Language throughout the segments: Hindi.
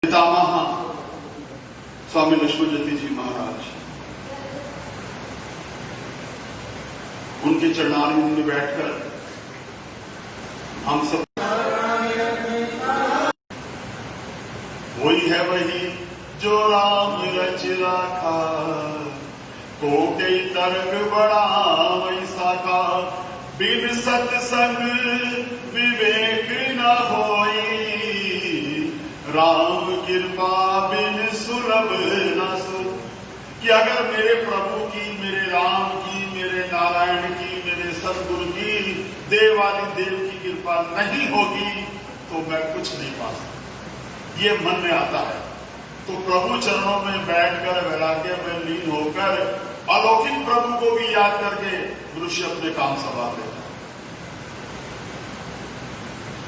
पितामह स्वामी लक्ष्मणज्योति जी महाराज, उनके चरणारविंद में बैठकर हम सब वही है वही जो राम रच राखा, कोटि तर्क बड़ा वैसा का, बिन सत्संग विवेक न होई, राम कृपा बिन सुलभ न सु। कि अगर मेरे प्रभु की, मेरे राम की, मेरे नारायण की, मेरे सदगुरु की, देवादि देव की कृपा नहीं होगी तो मैं कुछ नहीं पा सकता। ये मन में आता है तो प्रभु चरणों में बैठकर वैराग्य में लीन होकर अलौकिक प्रभु को भी याद करके मनुष्य अपने काम संभाल लेता है।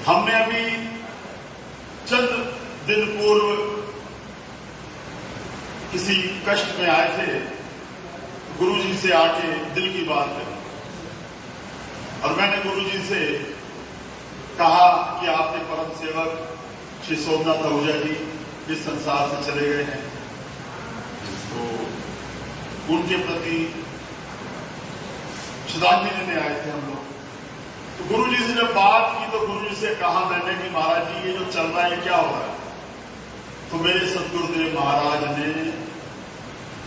हमने अभी चंद दिन पूर्व किसी कष्ट में आए थे, गुरु जी से आके दिल की बात करी और मैंने गुरु जी से कहा कि आपने परम सेवक श्री सोमनाथ आहूजा जी इस संसार से चले गए हैं, तो उनके प्रति श्रद्धांजलि देने आए थे हम लोग। तो गुरु जी से जब बात की तो गुरु जी से कहा मैंने कि महाराज जी ये जो चल रहा है क्या हो रहा है? तो मेरे सदगुरुदेव महाराज ने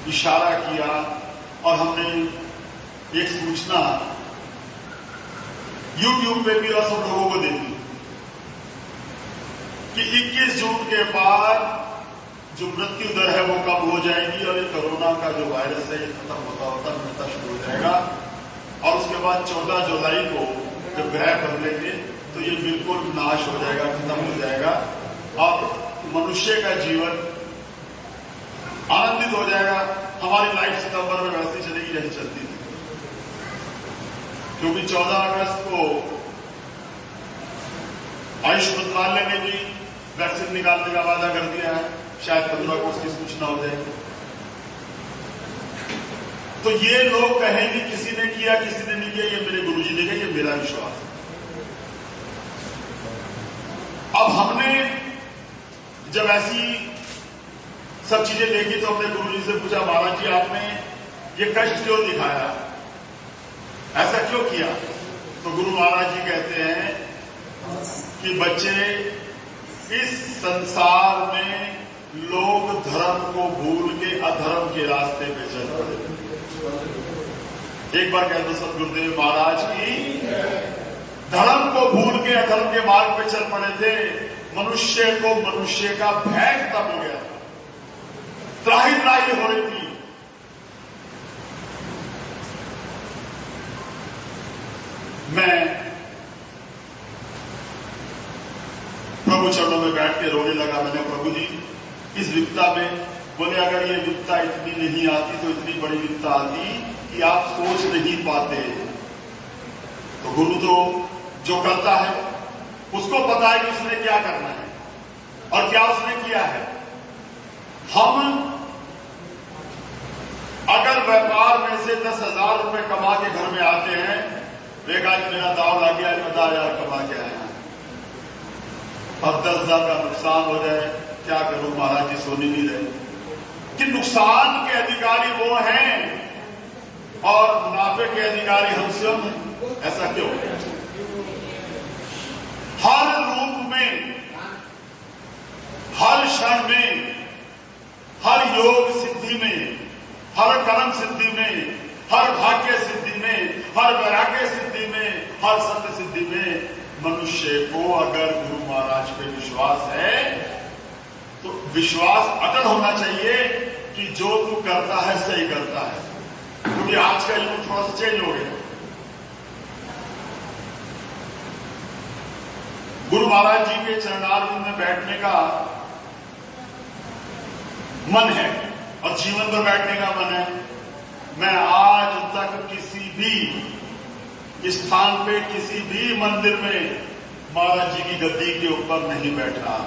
इशारा किया और हमने एक सूचना YouTube पे भी और सब लोगों को देखी कि 21 जून के बाद जो मृत्यु दर है वो कम हो जाएगी और ये कोरोना का जो वायरस है ये खत्म होता मिलता शुरू हो जाएगा और उसके बाद 14 जुलाई को जब ग्रह बदलेंगे तो ये बिल्कुल नाश हो जाएगा, खत्म हो जाएगा और मनुष्य का जीवन आनंदित हो जाएगा। हमारी लाइफ सितंबर में वैसी चलेगी जैसी चलती थी, क्योंकि 14 अगस्त को आयुष मंत्रालय ने भी वैक्सीन निकालने का वादा कर दिया है, शायद 15 को उसकी सूचना हो जाएगी। तो ये लोग कहेंगे किसी ने किया किसी ने नहीं किया, ये मेरे गुरुजी ने किया, ये मेरा विश्वास है। अब हमने जब ऐसी सब चीजें देखी तो अपने गुरुजी से पूछा महाराज जी आपने ये कष्ट क्यों दिखाया, ऐसा क्यों किया? तो गुरु महाराज जी कहते हैं कि बच्चे इस संसार में लोग धर्म को भूल के अधर्म के रास्ते पे चल पड़े। एक बार कहते सदगुरुदेव महाराज की, धर्म को भूल के अधर्म के मार्ग पे चल पड़े थे। मनुष्य को मनुष्य का भय खत्म हो गया, त्राही त्राही हो रही थी। मैं प्रभु चरणों में बैठ के रोने लगा। मैंने प्रभु जी इस विपदा में, बोले अगर ये विपदा इतनी नहीं आती तो इतनी बड़ी विपदा आती कि आप सोच नहीं पाते। तो गुरु तो जो करता है उसको पता है कि उसने क्या करना है और क्या उसने किया है। हम अगर व्यापार में से 10,000 रुपए कमा के घर में आते हैं, एक आज मेरा दाव ला गया 10,000 कमा के आया और 10,000 का नुकसान हो जाए, क्या करूं महाराज जी सोने नहीं रहे। कि नुकसान के अधिकारी वो हैं और मुनाफे के अधिकारी हम स्वयं हैं। ऐसा क्यों? हर रूप में, हर क्षण में, हर योग सिद्धि में, हर कर्म सिद्धि में, हर भाग्य सिद्धि में, हर वैराग्य सिद्धि में, हर सत्य सिद्धि में मनुष्य को अगर गुरु महाराज पे विश्वास है तो विश्वास अटल होना चाहिए कि जो तू करता है सही करता है। क्योंकि आज का युग थोड़ा सा चेंज हो गया। गुरु महाराज जी के चरणारविंद में बैठने का मन है और जीवन पर बैठने का मन है। मैं आज तक किसी भी स्थान पे, किसी भी मंदिर में महाराज जी की गद्दी के ऊपर नहीं बैठा,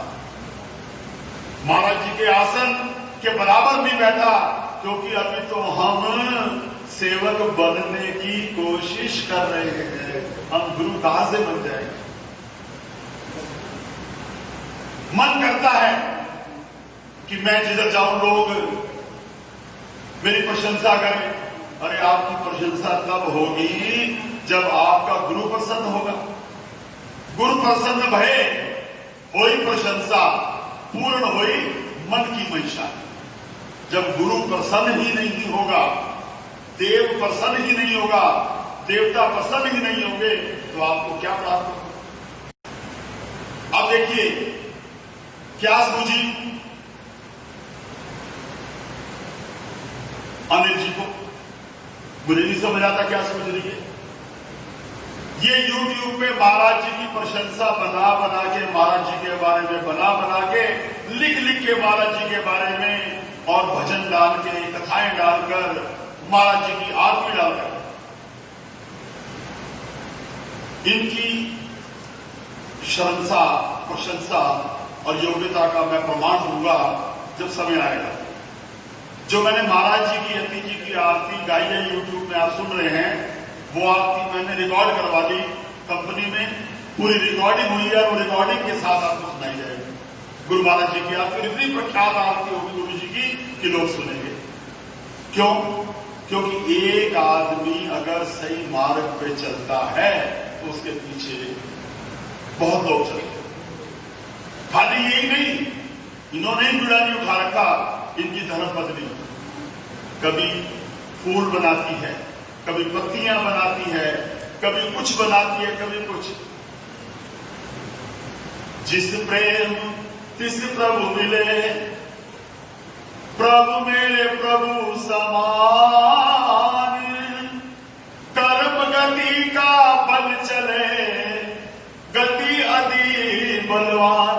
महाराज जी के आसन के बराबर नहीं बैठा, क्योंकि अभी तो हम सेवक बनने की कोशिश कर रहे हैं। हम गुरु कहां से बन जाएंगे? मन करता है कि मैं जिधर जाऊं लोग मेरी प्रशंसा करें। अरे आपकी प्रशंसा तब होगी जब आपका गुरु प्रसन्न होगा। गुरु प्रसन्न भये होई प्रशंसा, पूर्ण होई मन की मंशा। जब गुरु प्रसन्न ही नहीं होगा, देव प्रसन्न ही नहीं होगा, देवता प्रसन्न ही नहीं होंगे, तो आपको क्या प्राप्त होगा। अब देखिए क्या सूझी अनिल जी को, मुझे नहीं समझ आता क्या सोच रही है। ये YouTube पे महाराज जी की प्रशंसा बना बना के, महाराज जी के बारे में बना बना के, लिख लिख के महाराज जी के बारे में और भजन डाल के, कथाएं डालकर, महाराज जी की आरती डालकर, इनकी प्रशंसा और योग्यता का मैं प्रमाण दूंगा जब समय आएगा। जो मैंने महाराज जी की, यति जी की आरती गाई है YouTube में, आप सुन रहे हैं, वो आरती मैंने रिकॉर्ड करवा दी कंपनी में, पूरी रिकॉर्डिंग हुई है और रिकॉर्डिंग के साथ आपको सुनाई जाएगी। गुरु महाराज जी की आरती इतनी प्रख्यात आरती होगी गुरु जी की कि लोग सुनेंगे। क्यों? क्योंकि एक आदमी अगर सही मार्ग पे चलता है तो उसके पीछे बहुत लोग चलते हैं। खाली यही नहीं, इन्होंने ही जुड़ा नहीं उठा रखा, इनकी धर्मपत्नी कभी फूल बनाती है, कभी पत्तियां बनाती है, कभी कुछ बनाती है, कभी कुछ। जिस प्रेम तिस प्रभु मिले, प्रभु मेरे प्रभु समान। कर्म गति का बल चले, गति अति बलवान।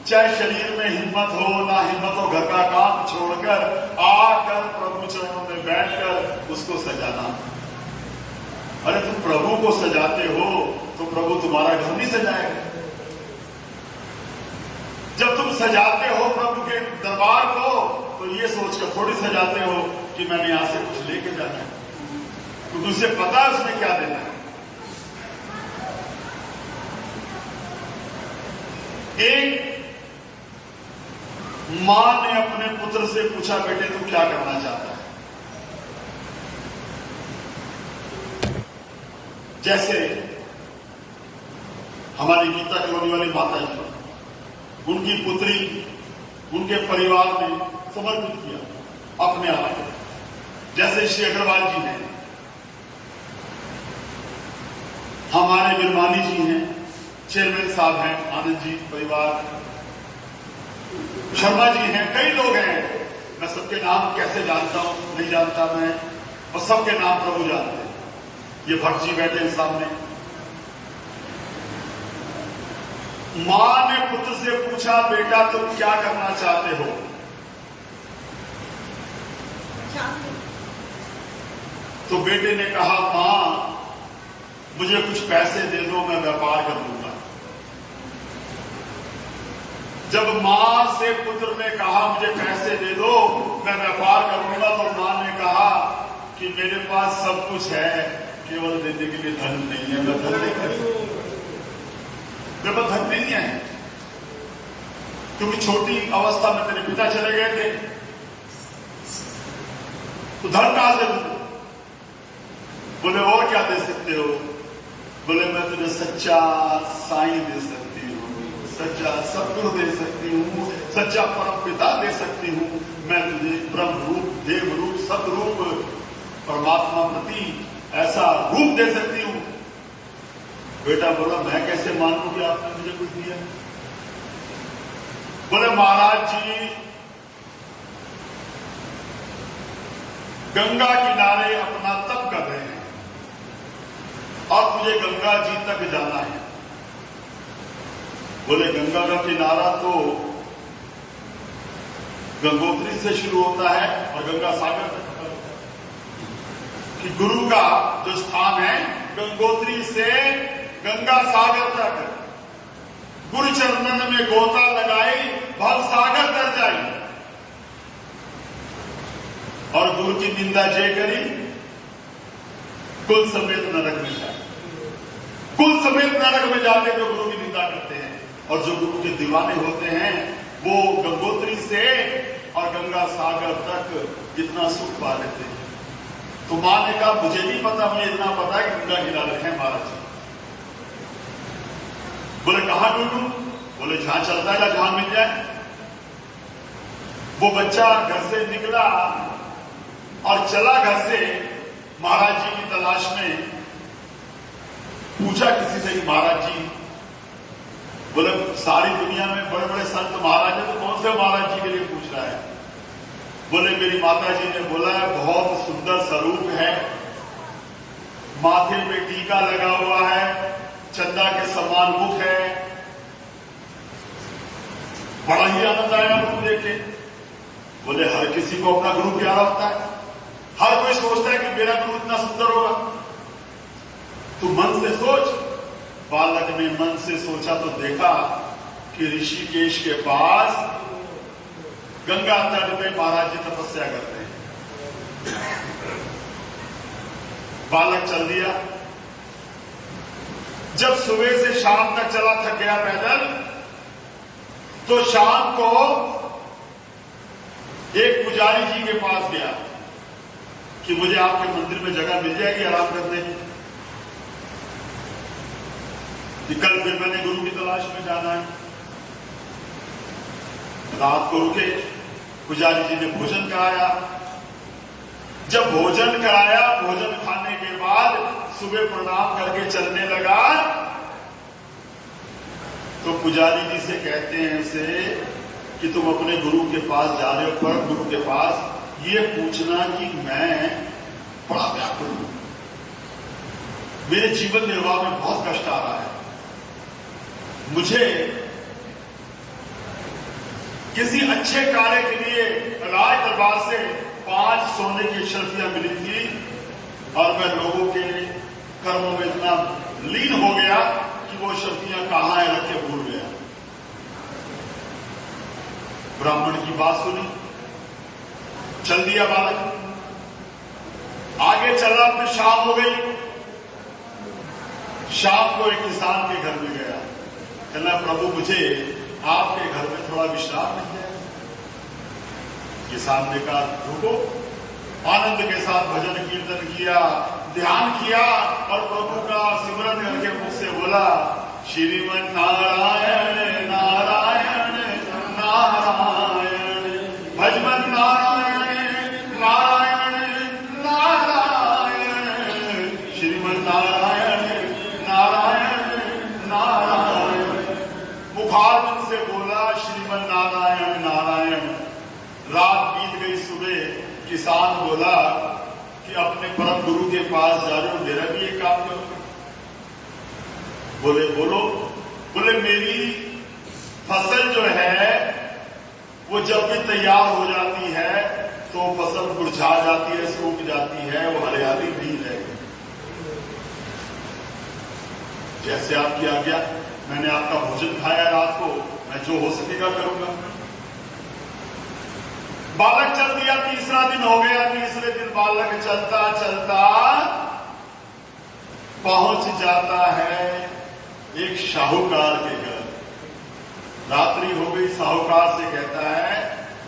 चाहे शरीर में हिम्मत हो ना हिम्मत हो, घर का काम छोड़कर आकर प्रभु चरणों में बैठकर उसको सजाना। अरे तुम प्रभु को सजाते हो तो प्रभु तुम्हारा घर नहीं सजाएगा। जब तुम सजाते हो प्रभु के दरबार को तो ये सोचकर थोड़ी सजाते हो कि मैंने यहां से कुछ लेके जाना है, तो तुझे पता है उसने क्या देना है। एक मां ने अपने पुत्र से पूछा, बेटे तू क्या करना चाहता है? जैसे हमारी गीता कॉलोनी वाली माता जी, उनकी पुत्री उनके परिवार ने समर्पित किया अपने आप को। जैसे श्री अग्रवाल जी हैं, हमारे बिरमानी जी हैं, चेयरमैन साहब हैं, आनंद जी परिवार, शर्मा जी हैं, कई लोग हैं। मैं सबके नाम कैसे जानता हूं, नहीं जानता मैं, और सबके नाम प्रभु जानते हैं। ये भक्त जी बैठे हैं सामने। मां ने पुत्र से पूछा, बेटा तुम क्या करना चाहते हो? तो बेटे ने कहा, मां मुझे कुछ पैसे दे दो, मैं व्यापार कर लूंगा। जब मां से पुत्र ने कहा मुझे पैसे दे दो, मैं व्यापार करूंगा, तो मां ने कहा कि मेरे पास सब कुछ है, केवल देने के लिए धन नहीं है। मैं धन नहीं करूंगा, मेरे पास धन नहीं है, क्योंकि छोटी अवस्था में तेरे पिता चले गए थे, तो धन कहां से दूं? बोले और क्या दे सकते हो? बोले मैं तुझे सच्चा साईं दे सकती हूँ, सच्चा सतगुरु दे सकती हूँ, सच्चा परम पिता दे सकती हूँ। मैं तुझे ब्रह्म रूप, देव रूप, सतरूप, परमात्मा प्रति ऐसा रूप दे सकती हूँ। बेटा बोला, मैं कैसे मानूं कि आपने मुझे कुछ दिया? बोले महाराज जी गंगा किनारे अपना तप कर रहे हैं और तुझे गंगा जी तक जाना है। बोले गंगा का किनारा तो गंगोत्री से शुरू होता है और गंगा सागर तक खत्म होता है। कि गुरु का जो स्थान है गंगोत्री से गंगा सागर तक, गुरु चरणन में गोता लगाई, भव सागर तर जाई। और गुरु की निंदा जय करी, कुल समेत नरक में जाए। कुल समेत नरक में जाते जो गुरु की निंदा करते हैं। और जो गुरु के दीवाने होते हैं वो गंगोत्री डोली से और गंगा सागर तक इतना सुख पा लेते हैं। तो मां ने कहा मुझे नहीं पता, मुझे इतना पता है कि गंगा किनारे रखे महाराज जी। बोले कहां ढूंढूं? बोले जहां चलता है जहां मिल जाए। वो बच्चा घर से निकला और चला घर से महाराज जी की तलाश में। पूछा किसी से कि महाराज जी, बोले सारी दुनिया में बड़े बड़े संत महाराज हैं, तो कौन से महाराज जी के लिए पूछ रहा है? बोले मेरी माता जी ने बोला है बहुत सुंदर स्वरूप है, माथे पे टीका लगा हुआ है, चंदा के समान मुख है, बड़ा ही आनंद आया गुरु देखे। बोले हर किसी को अपना गुरु प्यारा होता है, हर कोई सोचता है कि मेरा गुरु इतना सुंदर होगा। तू मन से सोच। बालक ने मन से सोचा तो देखा कि ऋषिकेश के पास गंगा तट पे महाराज जी तपस्या करते हैं। बालक चल दिया। जब सुबह से शाम तक चला, थक गया पैदल, तो शाम को एक पुजारी जी के पास गया कि मुझे आपके मंदिर में जगह मिल जाएगी आराम करने की, कि कल फिर मैंने गुरु की तलाश में जाना है। रात को रुके, पुजारी जी ने भोजन कराया। जब भोजन कराया, भोजन खाने के बाद सुबह प्रणाम करके चलने लगा, तो पुजारी जी से कहते हैं उसे कि तुम अपने गुरु के पास जा रहे हो, परम गुरु के पास, ये पूछना कि मैं बड़ा व्याकुल हूं, मेरे जीवन निर्वाह में बहुत कष्ट आ रहा है, मुझे किसी अच्छे कार्य के लिए राज दरबार से 5 सोने की अक्षरफियां मिली थी और मैं लोगों के कर्मों में इतना लीन हो गया कि वो अक्षरफियां कहां है रख के भूल गया। ब्राह्मण की बात सुनी, चल दिया बालक, आगे चला। फिर शाम हो गई। शाम को एक किसान के घर में गया, कहना प्रभु मुझे आपके घर में थोड़ा विश्राम मिल जाए। किसान ने कहा रुको। आनंद के साथ भजन कीर्तन किया, ध्यान किया और प्रभु का सिमरन करके मुख से बोला श्रीमन नारायण नारायण नारायण, भजमन नारायण नारायण नारायण, श्रीमन नारायण नारायण नारायण। मुखारबिंद से बोला श्रीमन नारायण नारायण। रात बीत गई, सुबह किसान बोला कि अपने परम गुरु के पास जा रहे हो, मेरा भी एक काम करो। बोले बोलो। बोले मेरी फसल जो है वो जब भी तैयार हो जाती है तो फसल मुरझा जाती है, सूख जाती है, वो हरियाली नहीं रहेगी। जैसे आपकी आज्ञा, मैंने आपका भोजन खाया रात को, मैं जो हो सकेगा करूंगा। बालक चल दिया। तीसरा दिन हो गया। तीसरे दिन बालक चलता चलता पहुंच जाता है एक साहूकार के घर। रात्रि हो गई। साहूकार से कहता है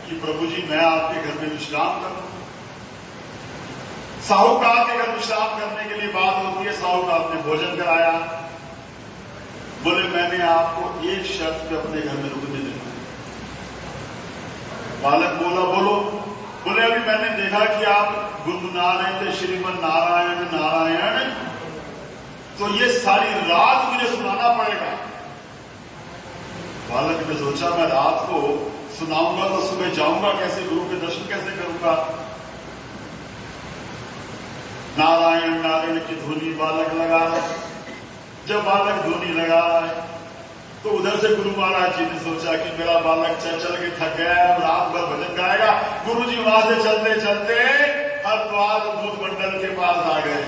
कि प्रभु जी मैं आपके घर में विश्राम करूं। साहूकार के घर विश्राम करने के लिए बात होती है। साहूकार ने भोजन कराया। बोले मैंने आपको एक शर्त पे अपने घर में रुकने देना। बालक बोला बोलो। बोले अभी मैंने देखा कि आप गुनगुना रहे थे श्रीमन नारायण नारायण, तो ये सारी रात मुझे सुनाना पड़ेगा। बालक ने सोचा मैं रात को सुनाऊंगा तो सुबह जाऊंगा कैसे, गुरु के दर्शन कैसे करूंगा। नारायण नारायण की धुनी बालक लगा रहा है। जब बालक धुनी लगा रहा है तो उधर से गुरु महाराज जी ने सोचा कि मेरा बालक चल चल के थक गया है, अब रात भर भजन गाएगा। गुरु जी वहां से चलते चलते हरिद्वार दूध मंडल के पास आ गए।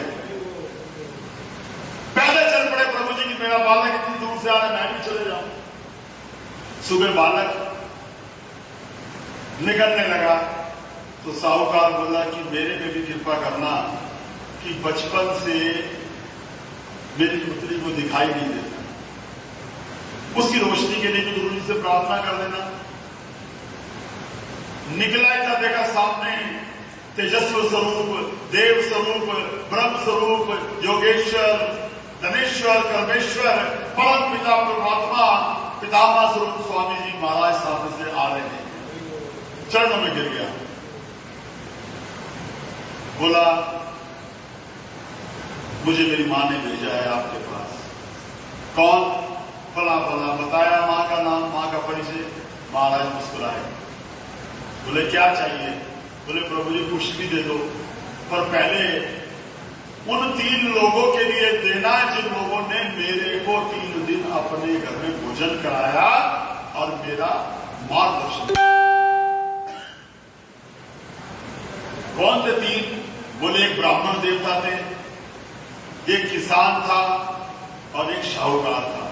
पैदल चल पड़े प्रभु जी की मेरा बालक इतनी दूर से आ रहा है, मैं भी चले जाऊं। सुबह बालक निकलने लगा तो साहूकार बोला कि मेरे पे भी कृपा करना कि बचपन से मेरी पुत्री को दिखाई नहीं देता, उसकी रोशनी के लिए भी गुरु जी से प्रार्थना कर देना। निकला था, देखा सामने तेजस्व स्वरूप, देव स्वरूप, ब्रह्म स्वरूप, योगेश्वर, धनेश्वर, कर्मेश्वर, परम पिता परमात्मा, पितामह स्वरूप स्वामी जी महाराज सामने से आ रहे हैं। चरणों में गिर गया, बोला मुझे मेरी मां ने भेजा है आपके पास। कौन? फला फला, बताया मां का नाम, मां का परिचय। महाराज मुस्कुराए, बोले क्या चाहिए? बोले प्रभु जी कुछ भी दे दो, पर पहले उन 3 लोगों के लिए देना जिन लोगों ने मेरे को 3 दिन अपने घर में भोजन कराया और मेरा मार्गदर्शन। कौन थे 3? बोले एक ब्राह्मण देवता थे, एक किसान था और एक शाहूकार था।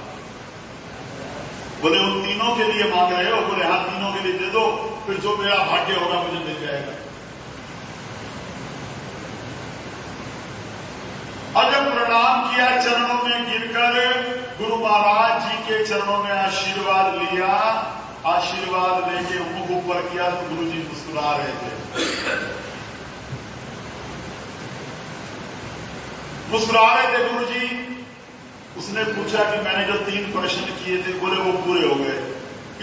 बोले उन तीनों के लिए मांग रहे हो? बोले हाँ, तीनों के लिए दे दो, फिर जो मेरा भाग्य होगा मुझे मिल जाएगा। और जब प्रणाम किया, चरणों में गिरकर गुरु महाराज जी के चरणों में आशीर्वाद लिया, आशीर्वाद लेके मुख ऊपर किया तो गुरु जी मुस्कुरा रहे थे, मुस्कुरा रहे थे गुरु जी। उसने पूछा कि मैंने जो 3 प्रश्न किए थे, बोले वो पूरे हो गए।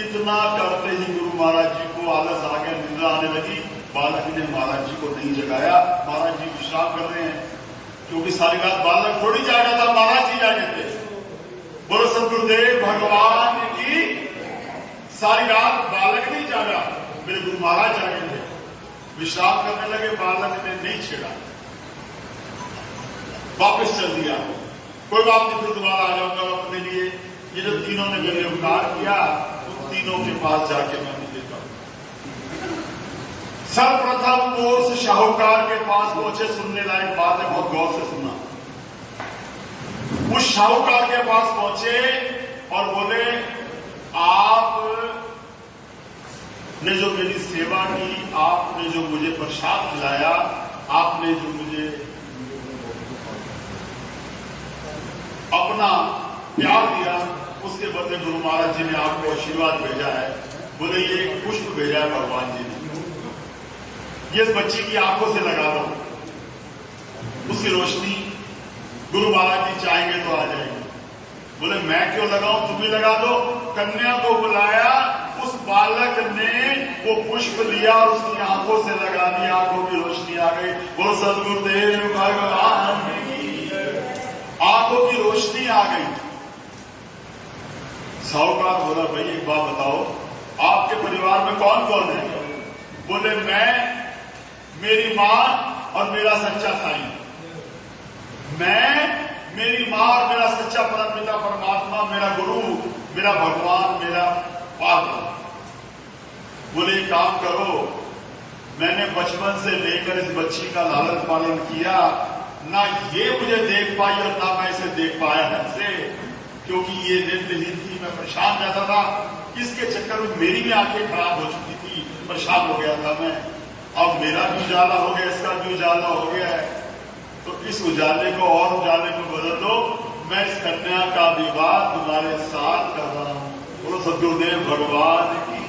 इतना करते ही गुरु महाराज जी को आलस आ गया, निद्रा आने लगी। बालक ने महाराज जी को नहीं जगाया, महाराज जी विश्राम कर रहे हैं, क्योंकि सारी रात बालक थोड़ी जागा था, महाराज जी जागे थे। बोलो सदगुरुदेव भगवान की। सारी रात बालक नहीं जागा, मेरे गुरु महाराज जागे थे, विश्राम करने लगे। बालक ने नहीं छेड़ा, वापस चल दिया। कोई बात नहीं, फिर दोबारा आ जाऊंगा अपने लिए। ये जो तीनों ने मेरे उपकार किया, उन तीनों के पास जाके मैं भी देता हूं। सर्वप्रथम वो उस शाहूकार के पास पहुंचे। सुनने लायक बात है, बहुत गौर से सुनना। उस शाहूकार के पास पहुंचे और बोले आप ने जो मेरी सेवा की, आपने जो मुझे प्रसाद खिलाया, आपने जो मुझे अपना प्यार दिया, उसके बदले गुरु महाराज जी ने आपको आशीर्वाद भेजा है। बोले ये पुष्प भेजा है भगवान जी ने, ये इस बच्ची की आंखों से लगा दो, उसकी रोशनी गुरु महाराज जी चाहेंगे तो आ जाएगी। बोले मैं क्यों लगाऊं, तुम ही लगा दो। कन्या को बुलाया, उस बालक ने वो पुष्प लिया और उसकी आंखों से लगा दिया, आंखों की रोशनी आ गई। बोलो सदगुरुदेव भगवान की। आंखों की रोशनी आ गई। साहूकार बोला भाई एक बात बताओ, आपके परिवार में कौन कौन है? बोले मैं, मेरी मां और मेरा सच्चा साईं। मैं, मेरी मां और मेरा सच्चा परमपिता परमात्मा, मेरा गुरु, मेरा भगवान, मेरा पात्र। बोले एक काम करो, मैंने बचपन से लेकर इस बच्ची का लालन पालन किया, ना ये मुझे देख पाई और ना मैं इसे देख पाया ढंग से, क्योंकि ये नेत्रहीन थी, मैं परेशान रहता था। इसके चक्कर में मेरी भी आंखें खराब हो चुकी थी, परेशान हो गया था मैं। अब मेरा भी उजाला हो गया, इसका भी उजाला हो गया है, तो इस उजाले को और उजाले में बदल दो। मैं इस कन्या का विवाह तुम्हारे साथ कर रहा हूं। बोलो सदगुरुदेव भगवान की।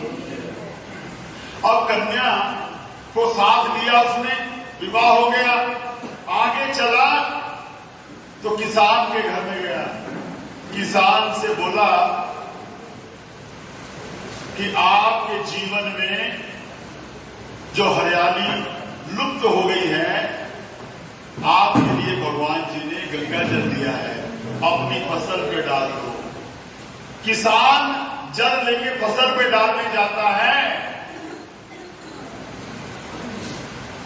अब कन्या को साथ लिया उसने, विवाह हो गया। आगे चला तो किसान के घर में गया। किसान से बोला कि आपके जीवन में जो हरियाली लुप्त हो गई है, आपके लिए भगवान जी ने गंगा जल दिया है, अपनी फसल पे डाल दो। किसान जल लेके फसल पे डालने जाता है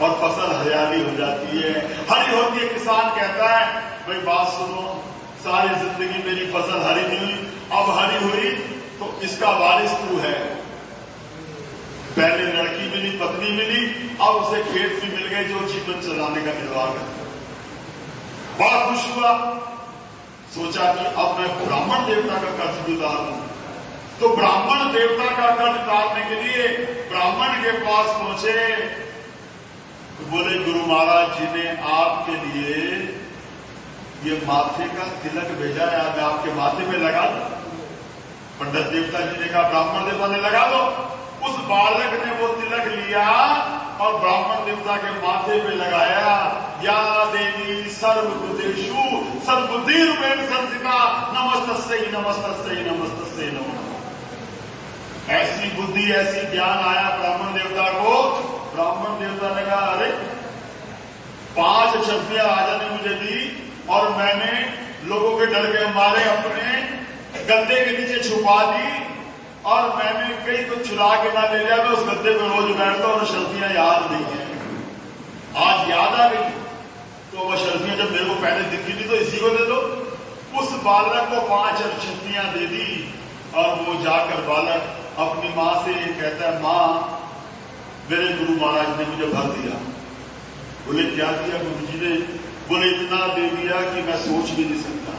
और फसल हरियाली हो जाती है, हरी होती है। किसान कहता है भाई बात सुनो, सारी जिंदगी मेरी फसल हरी नहीं हुई, अब हरी हुई तो इसका वारिस तू है। पहले लड़की मिली, पत्नी मिली, अब उसे खेत भी मिल गए जो जीवन चलाने का निर्वाह करता। बड़ा खुश हुआ, सोचा कि अब मैं ब्राह्मण देवता का कर्ज भी उतार दूं। तो ब्राह्मण देवता का कर्ज उतारने के लिए ब्राह्मण के पास पहुंचे तो बोले गुरु महाराज जी ने आपके लिए ये माथे का तिलक भेजा है, मैं आपके माथे पे लगा दूं। पंडित देवता जी ने कहा ब्राह्मण देवता ने लगा दो। उस बालक ने वो तिलक लिया। लिया और ब्राह्मण देवता के माथे पे लगाया। या देवी सर्वभूतेषु सर्वबुद्धिरूपेण संस्थिता नमस्तस्यै नमस्तस्यै नमस्तस्यै नमो नमः। ऐसी बुद्धि ऐसी ज्ञान आया ब्राह्मण देवता को। ब्राह्मण देवता ने कहा अरे 5 शक्तियां राजा ने मुझे दी और मैंने लोगों के डर के मारे अपने गद्दे के नीचे छुपा दी और मैंने कहीं को चुरा के ना ले लिया। मैं उस गद्दे पे रोज बैठता और शर्तियां याद नहीं है, आज याद आ गई। तो वह शर्तियां जब मेरे को पहले दिखी थी तो इसी को दे दो। उस बालक को 5 शक्तियां दे दी और वो जाकर बालक अपनी माँ से कहता है, माँ मेरे गुरु महाराज ने मुझे भर दिया। बोले क्या दिया गुरु जी ने? बोले इतना दे दिया कि मैं सोच भी नहीं सकता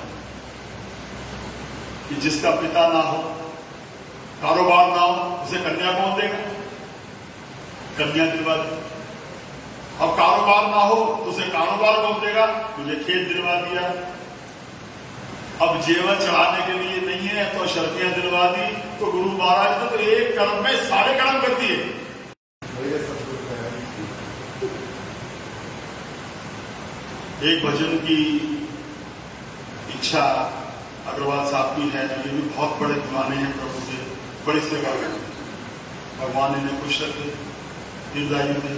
कि जिसका पिता ना हो, कारोबार ना हो, उसे कन्या कौन देगा? कन्या दिलवा दी। अब कारोबार ना हो तो उसे कारोबार कौन देगा? मुझे खेत दिलवा दिया। अब जेवर चढ़ाने के लिए नहीं है तो शर्तियां दिलवा दी। तो गुरु महाराज ने तो एक कर्म में सारे कर्म कर दिए। एक भजन की इच्छा अग्रवाल साहब की है। ये भी बहुत बड़े दीवाने हैं प्रभु से, बड़ी सेवा करते हैं। भगवान इन्हें खुश रखे, दीर्घायु दे।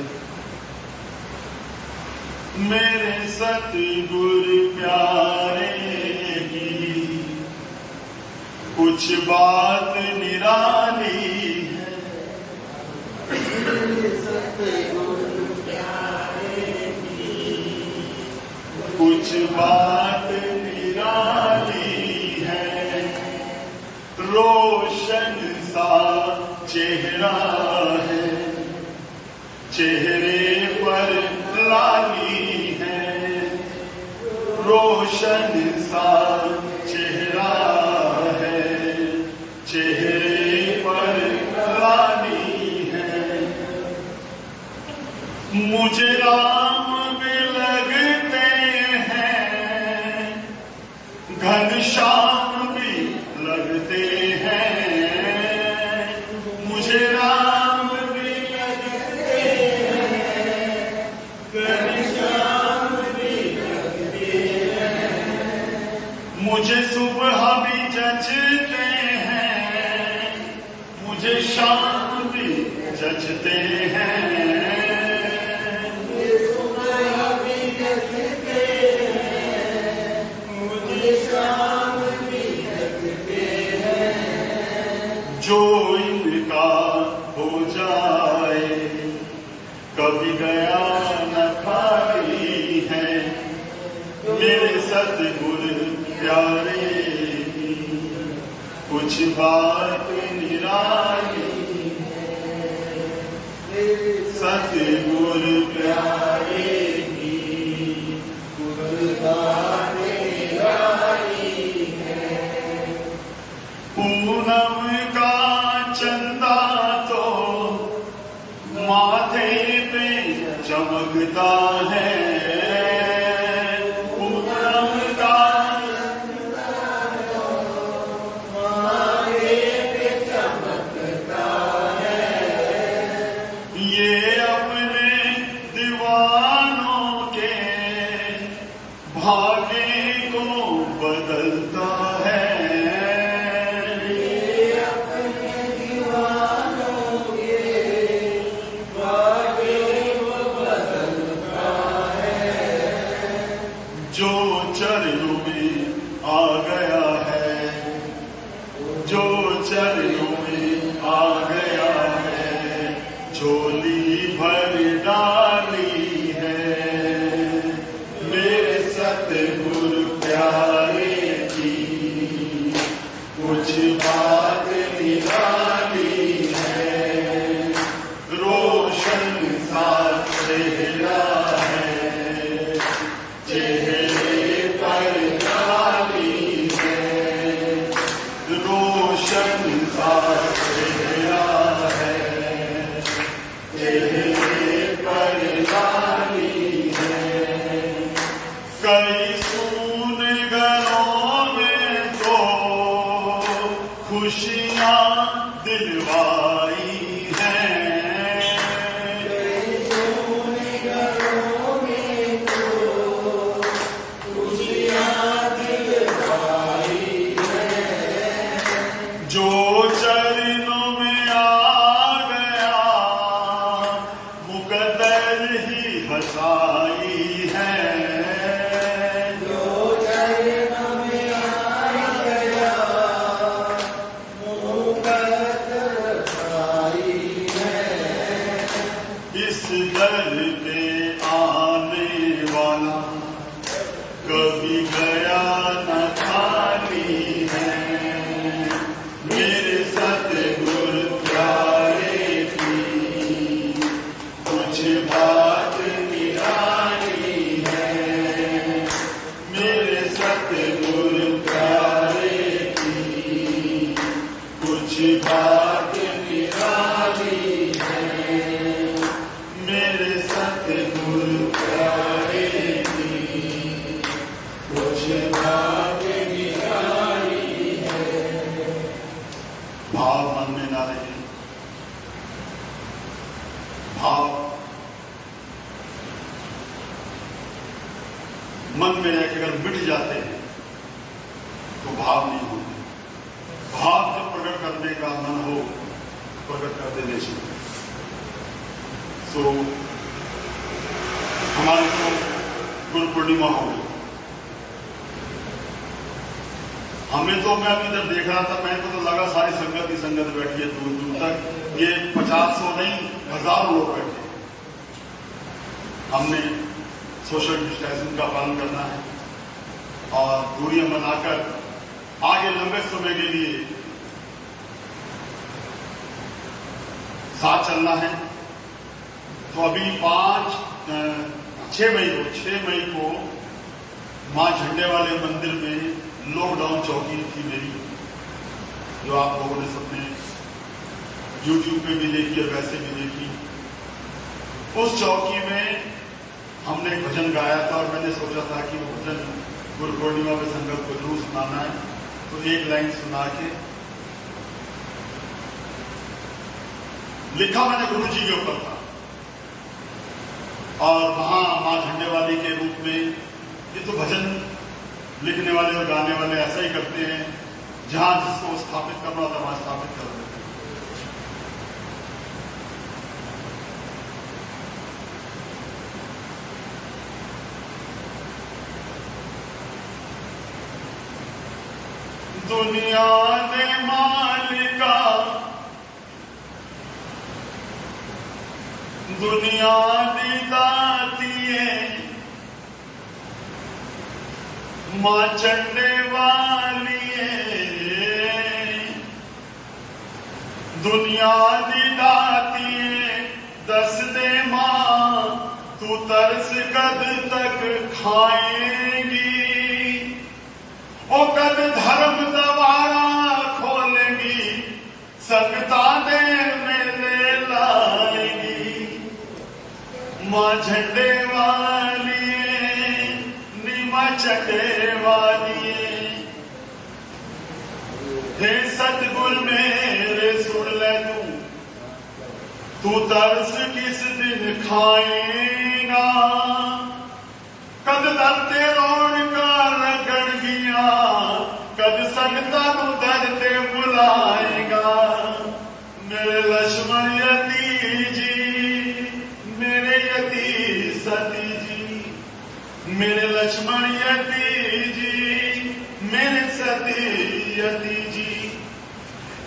मेरे सतगुरु प्यारे की कुछ बात निराली है। मेरे सतगुरु प्यारे की कुछ बात निराली है। रोशन सा चेहरा है, चेहरे पर लाली है। रोशन सा चेहरा है, चेहरे पर लाली है। मुझे राम भी लगते हैं, घनश्याम भी लगते हैं। मुझे राम भी लगते हैं, घनश्याम भी लगते हैं। मुझे सुबह भी जचते हैं, मुझे शाम भी जचते हैं। मुझे सुबह भी जचते हैं, मुझे शाम भी जचते हैं। जो इनका हो जाए कभी गया न खाली है। मेरे सतगुरु प्यारे की कुछ बात निराली है। सतगुरु प्यारे की कुछ बात निराली है। पूनम का चंदा तो माथे पे चमकता है। पूनम का चंदा तो माथे पे चमकता है। ये अपने दीवानों के भाग्य को बदलता है। करके आने वाला, कभी गया न खाली है। मेरे सतगुरु प्यारे की कुछ बात निराली है। मेरे सतगुरु प्यारे की कुछ बात निराली है। मेरे सतगुरु प्यारे की कुछ बात निराली है। भाव मन में ना रहे, भाव मन में रहकर अगर मिट जाते हैं तो भाव नहीं होते। भाव जब प्रकट करने का मन हो, प्रकट कर देने चाहिए। सो हमारी तो गुरु पूर्णिमा हो गई। हमें तो, मैं अभी जब देख रहा था, मेरे को तो लगा सारी संगत ही संगत बैठी है दूर दूर तक। ये 50-100 नहीं, हजारों लोग बैठे। हमने सोशल डिस्टेंसिंग का पालन करना है और दूरियां बनाकर आगे लंबे समय के लिए साथ चलना है। तो अभी 6 मई को मां झंडे वाले मंदिर में लॉकडाउन चौकी थी मेरी, जो आप लोगों ने सबने YouTube पे भी देखी और वैसे भी देखी। उस चौकी में हमने एक भजन गाया था और मैंने सोचा था कि वो भजन गुरु पूर्णिमा में संगत को जरूर सुनाना है। तो एक लाइन सुना के लिखा मैंने गुरु जी के ऊपर था। और वहां मां झंडे वाली के रूप में, ये तो भजन लिखने वाले और गाने वाले ऐसा ही करते हैं, जहां जिसको स्थापित करना होता है वहां स्थापित कर देते हैं। दुनिया ने मालिका, दुनिया दी दातिए, मां चंडे वालिए। दुनिया दी दातिए, दस दे मां तू तरस कद तक खाएगी। ओ कद धर्म दवारा खोलेगी, संगता दे मेले लाएगी। मां झंडे वाली, नीमा चंडे वाली। हे सतगुर मेरे सुन ले तू तरस किस दिन खाएगा। कद दरते रौनका लगन गिया, कद संगता नू दरते बुलाएगा। मेरे लक्ष्मण यती जी, मेरे यती सती जी। मेरे लक्ष्मण यती जी, मेरे सती यती जी।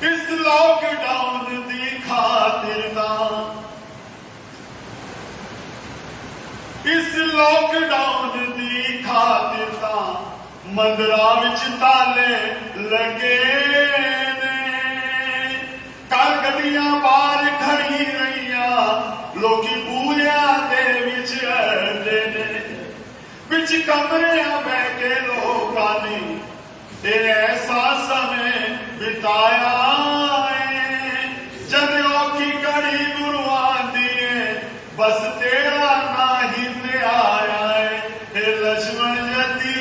इस लॉकडाउन दी खातिर दा, इस लॉकडाउन दी खातिर दा मंदिरां विच ताले लगे ने। कल गड्डियां बाहर खड़ी रहियां, लोकी बूहियां दे विच अड़दे ने। विच कमरियां बह के लोकां ने ऐसा समय बिताया है। जद औखी घड़ी गुरु आंदी है, बस तेरा ना ही ते आया है। हे लक्ष्मण यती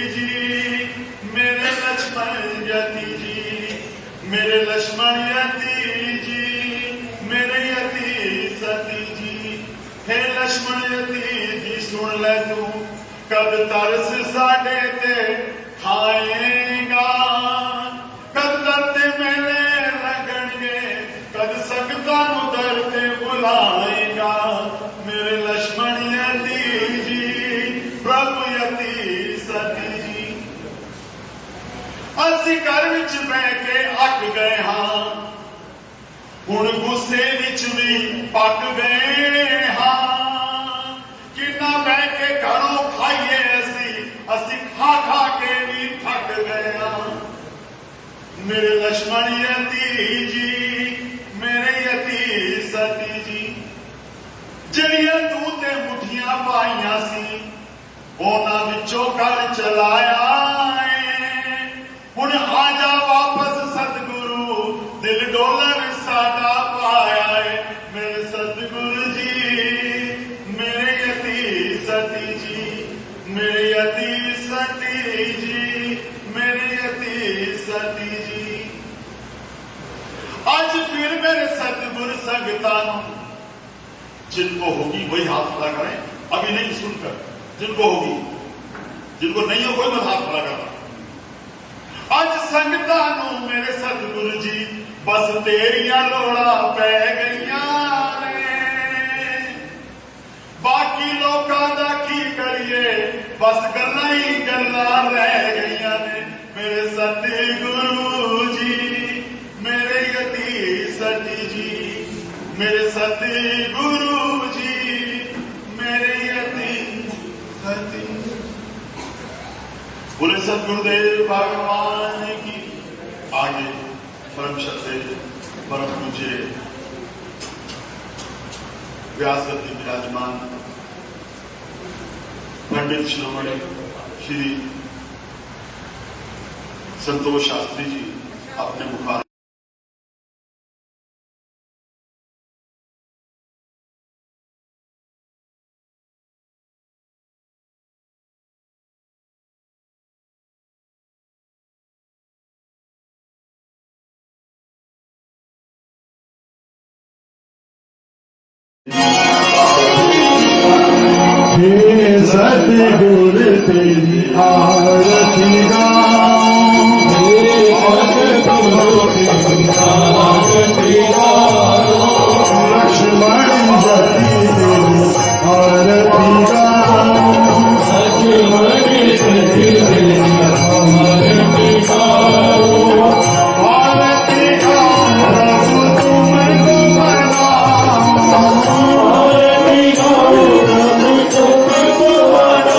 जी, मेरे लक्ष्मण यती जी। मेरे लक्ष्मण यती जी, मेरे यती सती जी। हे लक्ष्मण यती जी सुन ले तू, कद तरस साडे ते खाएगा। कद दरते मेले लगणगे, कद संगतां नू दरते बुलाएगा। मेरे लक्ष्मण यती जी, प्रभु यती सती जी। ਅਸੀਂ घर विच बह के अक गए हाँ, हुण गुस्से विच भी पक गए हाँ। मेरे लक्ष्मण यती जी, मेरे यती सती जी, ਜਿਹੜੀਆਂ ਤੂੰ ਤੇ ਮੁੱਠੀਆਂ ਪਾਈਆਂ ਸੀ ਉਹਨਾਂ ਵਿੱਚੋਂ ਘਰ ਚਲਾਇਆ ਏ। ਹੁਣ ਆ ਜਾ ਵਾਪਸ ਸਤਿਗੁਰੂ, ਦਿਲ ਡੋਲਣ ਸਾਡਾ ਪਾਇਆ ਏ। ਮੇਰੇ ਸਤਿਗੁਰੂ ਜੀ, ਮੇਰੇ ਯਤੀ ਸਤੀ ਜੀ, ਮੇਰੇ ਯਤੀ ਸਤੀ ਜੀ, ਮੇਰੇ ਯਤੀ ਸਤੀ ਜੀ। ਅੱਜ ਫਿਰ ਮੇਰੇ सतगुरु संगतां जिनको होगी वही हाथ खड़ा करें, अभी नहीं सुनकर, जिनको होगी, जिनको नहीं हो कोई मत हाथ खड़ा करना। अज संगतां नूं मेरे सतगुरु जी बस तेरियां लोड़ा पै गईयां ने, बाकी लोकां दा की करिए बस गल्लां ही गल्लां रह गईयां ने। मेरे सतगुरु जी, मेरे यती सती जी, मेरे सतगुरु जी, मेरे यती सती। बोले सतगुरुदेव भगवान की। आगे परम श्रद्धे परम पूज्य व्यासगति विराजमान पंडित शिरोमणि श्री संतोष शास्त्री जी अपने मुखार सतगुर तेरी आरती गाऊं, सतगुर तेरी आरती गाऊं, लक्ष्मण जति तेरी आरती गाऊं, लक्ष्मण जति तेरी आरती गाऊं, आरती गाऊं प्रभु तुमको मनाऊं, आरती गाऊं प्रभु तुमको आरती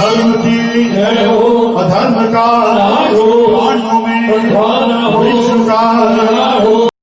धर्म की जय हो अधर्म का नाश हो प्राणियों में उद्धार हो विश्व का कल्याण हो